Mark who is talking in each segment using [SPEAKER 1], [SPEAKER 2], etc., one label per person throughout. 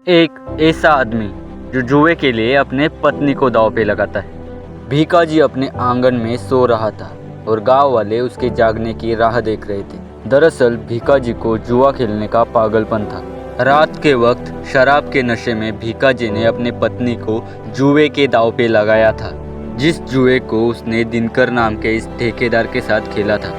[SPEAKER 1] एक ऐसा आदमी जो जुए के लिए अपने पत्नी को दांव पे लगाता है। भीका जी अपने आंगन में सो रहा था और गांव वाले उसके जागने की राह देख रहे थे। दरअसल भीका जी को जुआ खेलने का पागलपन था। रात के वक्त शराब के नशे में भीका जी ने अपने पत्नी को जुए के दांव पे लगाया था, जिस जुए को उसने दिनकर नाम के इस ठेकेदार के साथ खेला था।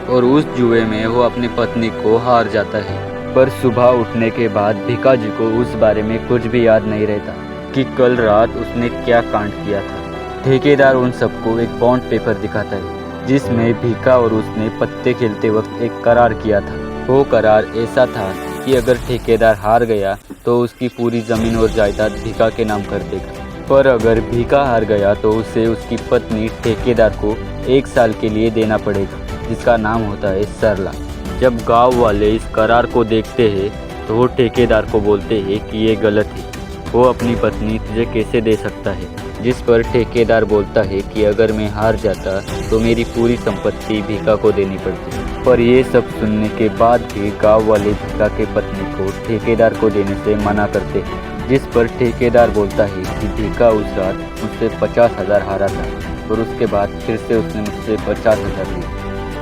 [SPEAKER 1] और उस जुए में वो अपनी पत्नी को हार जाता है। पर सुबह उठने के बाद भीका जी को उस बारे में कुछ भी याद नहीं रहता कि कल रात उसने क्या कांड किया था। ठेकेदार उन सबको एक बॉन्ड पेपर दिखाता है जिसमें भीका और उसने पत्ते खेलते वक्त एक करार किया था। वो करार ऐसा था कि अगर ठेकेदार हार गया तो उसकी पूरी ज़मीन और जायदाद भीका के नाम कर देगा, पर अगर भीका हार गया तो उसे उसकी पत्नी ठेकेदार को 1 साल के लिए देना पड़ेगा, जिसका नाम होता है सरला। जब गांव वाले इस करार को देखते हैं तो वो ठेकेदार को बोलते हैं कि ये गलत है, वो अपनी पत्नी तुझे कैसे दे सकता है। जिस पर ठेकेदार बोलता है कि अगर मैं हार जाता तो मेरी पूरी संपत्ति भीका को देनी पड़ती। पर ये सब सुनने के बाद भी गांव वाले भीका के पत्नी को ठेकेदार को देने से मना करते हैं। जिस पर ठेकेदार बोलता है कि भीका उस रात मुझसे 50,000 हारा था और उसके बाद फिर से उसने मुझसे 50,000 लिए।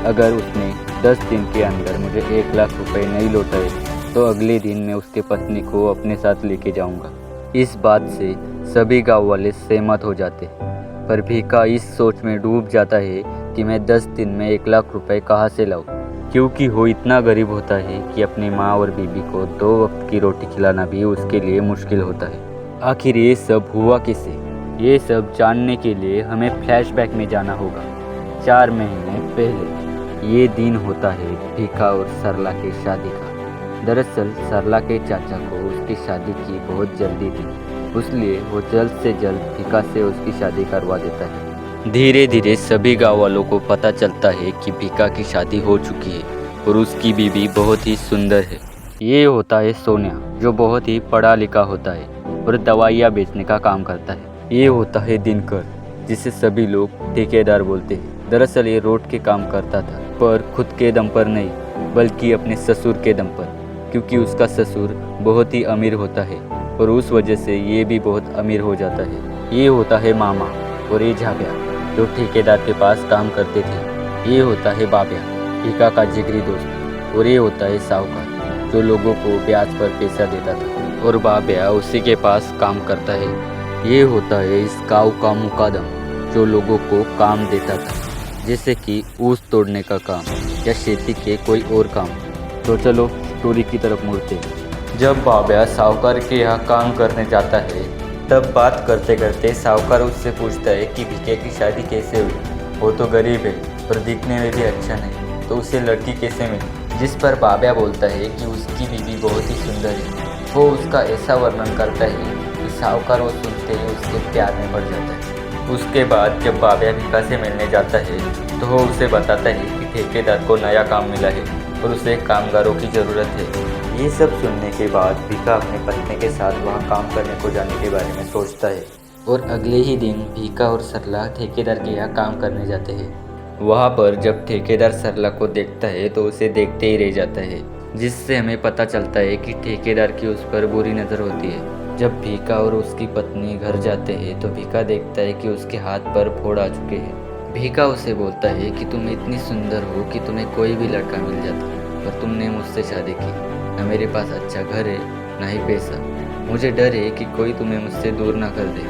[SPEAKER 1] अगर उसने 10 दिन के अंदर मुझे 1 लाख रुपए नहीं लौटाए तो अगले दिन मैं उसके पत्नी को अपने साथ लेके जाऊंगा। इस बात से सभी गांव वाले सहमत हो जाते हैं, पर भीका इस सोच में डूब जाता है कि मैं 10 दिन में 1 लाख रुपए कहाँ से लाऊं, क्योंकि वो इतना गरीब होता है कि अपनी माँ और बीबी को 2 वक्त की रोटी खिलाना भी उसके लिए मुश्किल होता है। आखिर ये सब हुआ कैसे? ये सब जानने के लिए हमें फ्लैशबैक में जाना होगा। 4 महीने पहले ये दिन होता है भीका और सरला की शादी का। दरअसल सरला के चाचा को उसकी शादी की बहुत जल्दी थी, इसलिए वो जल्द से जल्द भीका से उसकी शादी करवा देता है। धीरे धीरे सभी गाँव वालों को पता चलता है कि भीका की शादी हो चुकी है और उसकी बीबी बहुत ही सुंदर है। ये होता है सोनिया, जो बहुत ही पढ़ा लिखा होता है और दवाइयाँ बेचने का काम करता है। ये होता है दिनकर, जिसे सभी लोग ठेकेदार बोलते हैं। दरअसल ये रोड के काम करता था, पर खुद के दम पर नहीं बल्कि अपने ससुर के दम पर, क्योंकि उसका ससुर बहुत ही अमीर होता है और उस वजह से ये भी बहुत अमीर हो जाता है। ये होता है मामा और ये झाब्या, जो ठेकेदार के पास काम करते थे। ये होता है बाब्या, भीका का जिगरी दोस्त, और ये होता है साहूकार, जो लोगों को ब्याज पर पैसा देता था और बाब्या उसी के पास काम करता है। ये होता है इस गाँव का मुकादम, जो लोगों को काम देता था, जैसे कि ऊस तोड़ने का काम या खेती के कोई और काम। तो चलो स्टोरी की तरफ मुड़ते हैं। जब बाब्या साहूकार के यहाँ काम करने जाता है तब बात करते करते साहूकार उससे पूछता है कि भीके की शादी कैसे हुई। वो तो गरीब है और दिखने में भी अच्छा नहीं, तो उसे लड़की कैसे मिली। जिस पर बाब्या बोलता है कि उसकी बीवी बहुत ही सुंदर है। वो उसका ऐसा वर्णन करता है कि साहूकार वो सुनते ही उसके प्यार में पड़ जाता है। उसके बाद जब बाब्या भीका से मिलने जाता है तो वो उसे बताता है कि ठेकेदार को नया काम मिला है और उसे कामगारों की ज़रूरत है। ये सब सुनने के बाद भीका अपने पत्नी के साथ वहाँ काम करने को जाने के बारे में सोचता है और अगले ही दिन भीका और सरला ठेकेदार के यहाँ काम करने जाते हैं। वहाँ पर जब ठेकेदार सरला को देखता है तो उसे देखते ही रह जाता है, जिससे हमें पता चलता है कि ठेकेदार की उस पर बुरी नज़र होती है। जब भीका और उसकी पत्नी घर जाते हैं तो भीका देखता है कि उसके हाथ पर फोड़ आ चुके हैं। भीका उसे बोलता है कि तुम इतनी सुंदर हो कि तुम्हें कोई भी लड़का मिल जाता, पर तुमने मुझसे शादी की। न मेरे पास अच्छा घर है, न ही पैसा। मुझे डर है कि कोई तुम्हें मुझसे दूर ना कर दे।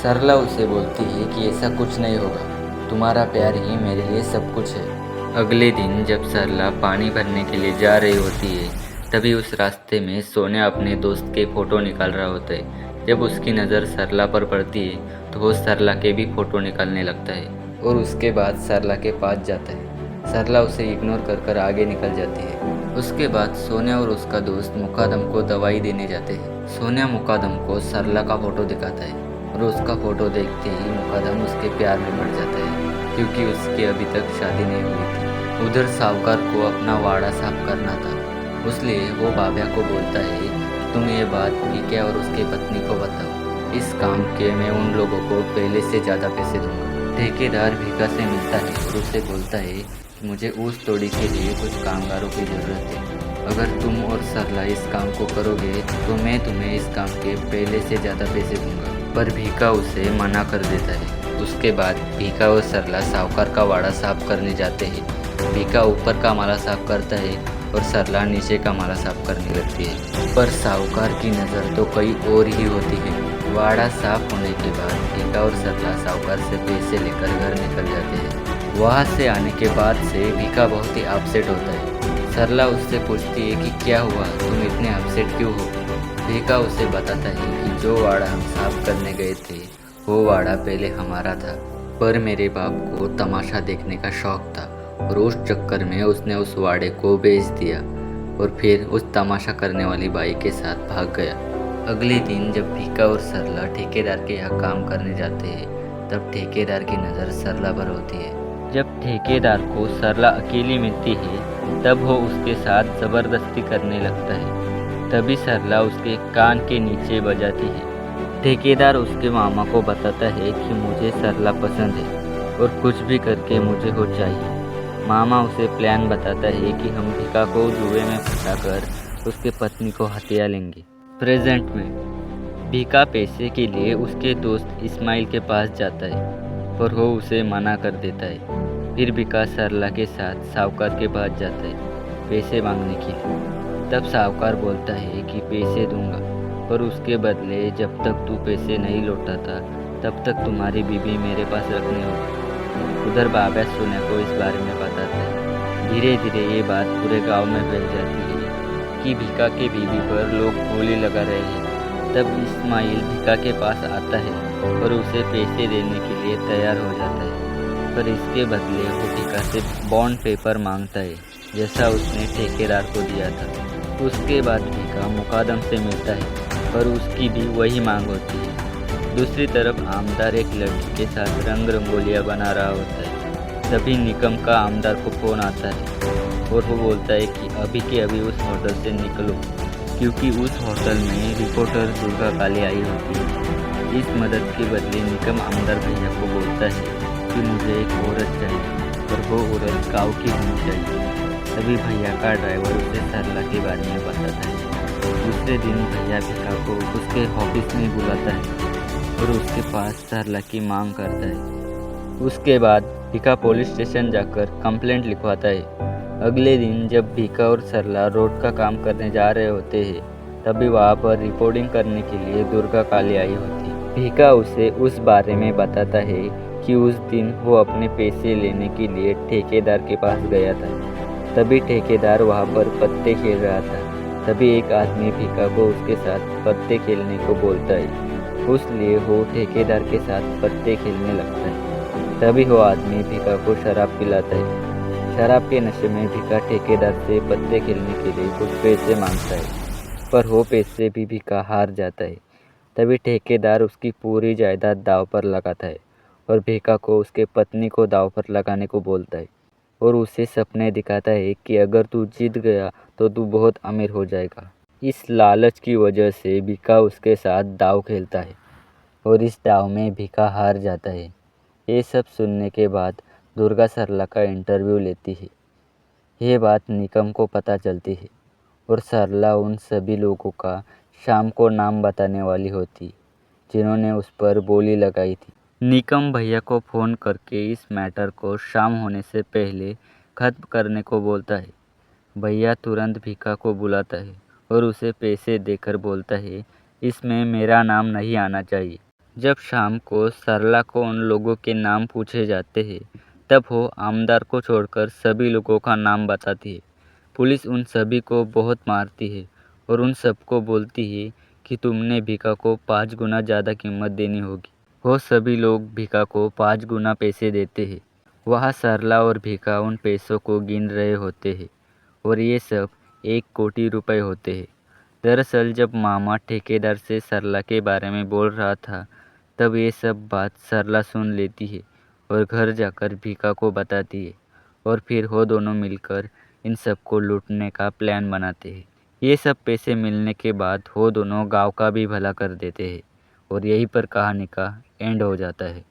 [SPEAKER 1] सरला उसे बोलती है कि ऐसा कुछ नहीं होगा, तुम्हारा प्यार ही मेरे लिए सब कुछ है। अगले दिन जब सरला पानी भरने के लिए जा रही होती है तभी उस रास्ते में सोनिया अपने दोस्त के फ़ोटो निकाल रहा होता है। जब उसकी नज़र सरला पर पड़ती है तो वो सरला के भी फ़ोटो निकालने लगता है और उसके बाद सरला के पास जाता है। सरला उसे इग्नोर कर आगे निकल जाती है। उसके बाद सोनिया और उसका दोस्त मुकादम को दवाई देने जाते हैं। सोनिया मुकादम को सरला का फ़ोटो दिखाता है और उसका फ़ोटो देखते ही मुकादम उसके प्यार में पड़ जाता है, क्योंकि उसकी अभी तक शादी नहीं हुई थी। उधर साहूकार को अपना वाड़ा साफ करना था, इसलिए वो बाब्या को बोलता है कि तुम ये बात भीके और उसकी पत्नी को बताओ। इस काम के मैं उन लोगों को पहले से ज़्यादा पैसे दूंगा। ठेकेदार भीका से मिलता है और उसे बोलता है कि मुझे ऊस तोड़ी के लिए कुछ कामगारों की ज़रूरत है। अगर तुम और सरला इस काम को करोगे तो मैं तुम्हें इस काम के पहले से ज़्यादा पैसे दूंगा। पर भीका उसे मना कर देता है। उसके बाद भीका और सरला साहूकार का वाड़ा साफ करने जाते हैं। भीका ऊपर का माला साफ करता है और सरला नीचे का माला साफ करने लगती है। पर साहूकार की नज़र तो कहीं और ही होती है। वाड़ा साफ होने के बाद भीका और सरला साहूकार से पैसे लेकर घर निकल जाते हैं। वहाँ से आने के बाद से भीका बहुत ही अपसेट होता है। सरला उससे पूछती है कि क्या हुआ, तुम इतने अपसेट क्यों हो। भीका उसे बताता है कि जो वाड़ा हम साफ करने गए थे वो वाड़ा पहले हमारा था, पर मेरे बाप को तमाशा देखने का शौक था और उस चक्कर में उसने उस वाड़े को बेच दिया और फिर उस तमाशा करने वाली बाई के साथ भाग गया। अगले दिन जब भीका और सरला ठेकेदार के यहाँ काम करने जाते हैं तब ठेकेदार की नज़र सरला पर होती है। जब ठेकेदार को सरला अकेली मिलती है तब वो उसके साथ ज़बरदस्ती करने लगता है। तभी सरला उसके कान के नीचे बजाती है। ठेकेदार उसके मामा को बताता है कि मुझे सरला पसंद है और कुछ भी करके मुझे वो चाहिए। मामा उसे प्लान बताता है कि हम भीका को जुए में फंसाकर उसके पत्नी को हत्या लेंगे। प्रेजेंट में भीका पैसे के लिए उसके दोस्त इस्माइल के पास जाता है पर वो उसे मना कर देता है। फिर भीका सरला के साथ साहूकार के पास जाता है पैसे मांगने के लिए। तब साहूकार बोलता है कि पैसे दूंगा पर उसके बदले जब तक तू पैसे नहीं लौटाता तब तक तुम्हारी बीबी मेरे पास रखनी होगी। उधर बाबा सोने को इस बारे में बताता है। धीरे धीरे ये बात पूरे गांव में फैल जाती है कि भीका के बीबी पर लोग गोली लगा रहे हैं। तब इस्माइल भीका के पास आता है और उसे पैसे देने के लिए तैयार हो जाता है, पर इसके बदले वो भीका से बॉन्ड पेपर मांगता है जैसा उसने ठेकेदार को दिया था। उसके बाद भीका मुकादम से मिलता है पर उसकी भी वही मांग होती है। दूसरी तरफ आमदार एक लड़की के साथ रंग रंगोलियाँ बना रहा होता है। तभी निकम का आमदार को फ़ोन आता है और वो बोलता है कि अभी के अभी उस होटल से निकलो क्योंकि उस होटल में रिपोर्टर दुर्गा काली आई होती है। इस मदद के बदले निकम आमदार भैया को बोलता है कि मुझे एक औरत चाहिए पर वो औरत गाँव की होनी चाहिए। तभी भैया का ड्राइवर उसे सरला के बारे में बताता है। दूसरे दिन भैया भीका को उसके ऑफिस में बुलाता है और उसके पास सरला की मांग करता है। उसके बाद भीका पुलिस स्टेशन जाकर कंप्लेंट लिखवाता है। अगले दिन जब भीका और सरला रोड का काम करने जा रहे होते हैं तभी वहाँ पर रिपोर्टिंग करने के लिए दुर्गा काली आई होती है। भीका उसे उस बारे में बताता है कि उस दिन वो अपने पैसे लेने के लिए ठेकेदार के पास गया था। तभी ठेकेदार वहाँ पर पत्ते खेल रहा था। तभी एक आदमी भीका को उसके साथ पत्ते खेलने को बोलता है, इसलिए वो ठेकेदार के साथ पत्ते खेलने लगता है। तभी वो आदमी भीका को शराब पिलाता है। शराब के नशे में भीका ठेकेदार से पत्ते खेलने के लिए कुछ पैसे मांगता है पर वो पैसे भी भीका हार जाता है। तभी ठेकेदार उसकी पूरी जायदाद दाव पर लगाता है और भीका को उसके पत्नी को दाव पर लगाने को बोलता है और उसे सपने दिखाता है कि अगर तू जीत गया तो तू बहुत अमीर हो जाएगा। इस लालच की वजह से भीका उसके साथ दाव खेलता है और इस दाव में भीका हार जाता है। ये सब सुनने के बाद दुर्गा सरला का इंटरव्यू लेती है। ये बात निकम को पता चलती है और सरला उन सभी लोगों का शाम को नाम बताने वाली होती जिन्होंने उस पर बोली लगाई थी। निकम भैया को फ़ोन करके इस मैटर को शाम होने से पहले ख़त्म करने को बोलता है। भैया तुरंत भीका को बुलाता है और उसे पैसे देकर बोलता है इसमें मेरा नाम नहीं आना चाहिए। जब शाम को सरला को उन लोगों के नाम पूछे जाते हैं तब वो आमदार को छोड़कर सभी लोगों का नाम बताती है। पुलिस उन सभी को बहुत मारती है और उन सबको बोलती है कि तुमने भीका को 5 गुना ज़्यादा कीमत देनी होगी। वो सभी लोग भीका को 5 गुना पैसे देते हैं। वहाँ सरला और भीका उन पैसों को गिन रहे होते हैं और ये सब 1 कोटी रुपए होते हैं। दरअसल जब मामा ठेकेदार से सरला के बारे में बोल रहा था तब ये सब बात सरला सुन लेती है और घर जाकर भीका को बताती है और फिर वो दोनों मिलकर इन सबको लूटने का प्लान बनाते हैं। ये सब पैसे मिलने के बाद वो दोनों गांव का भी भला कर देते हैं और यहीं पर कहानी का एंड हो जाता है।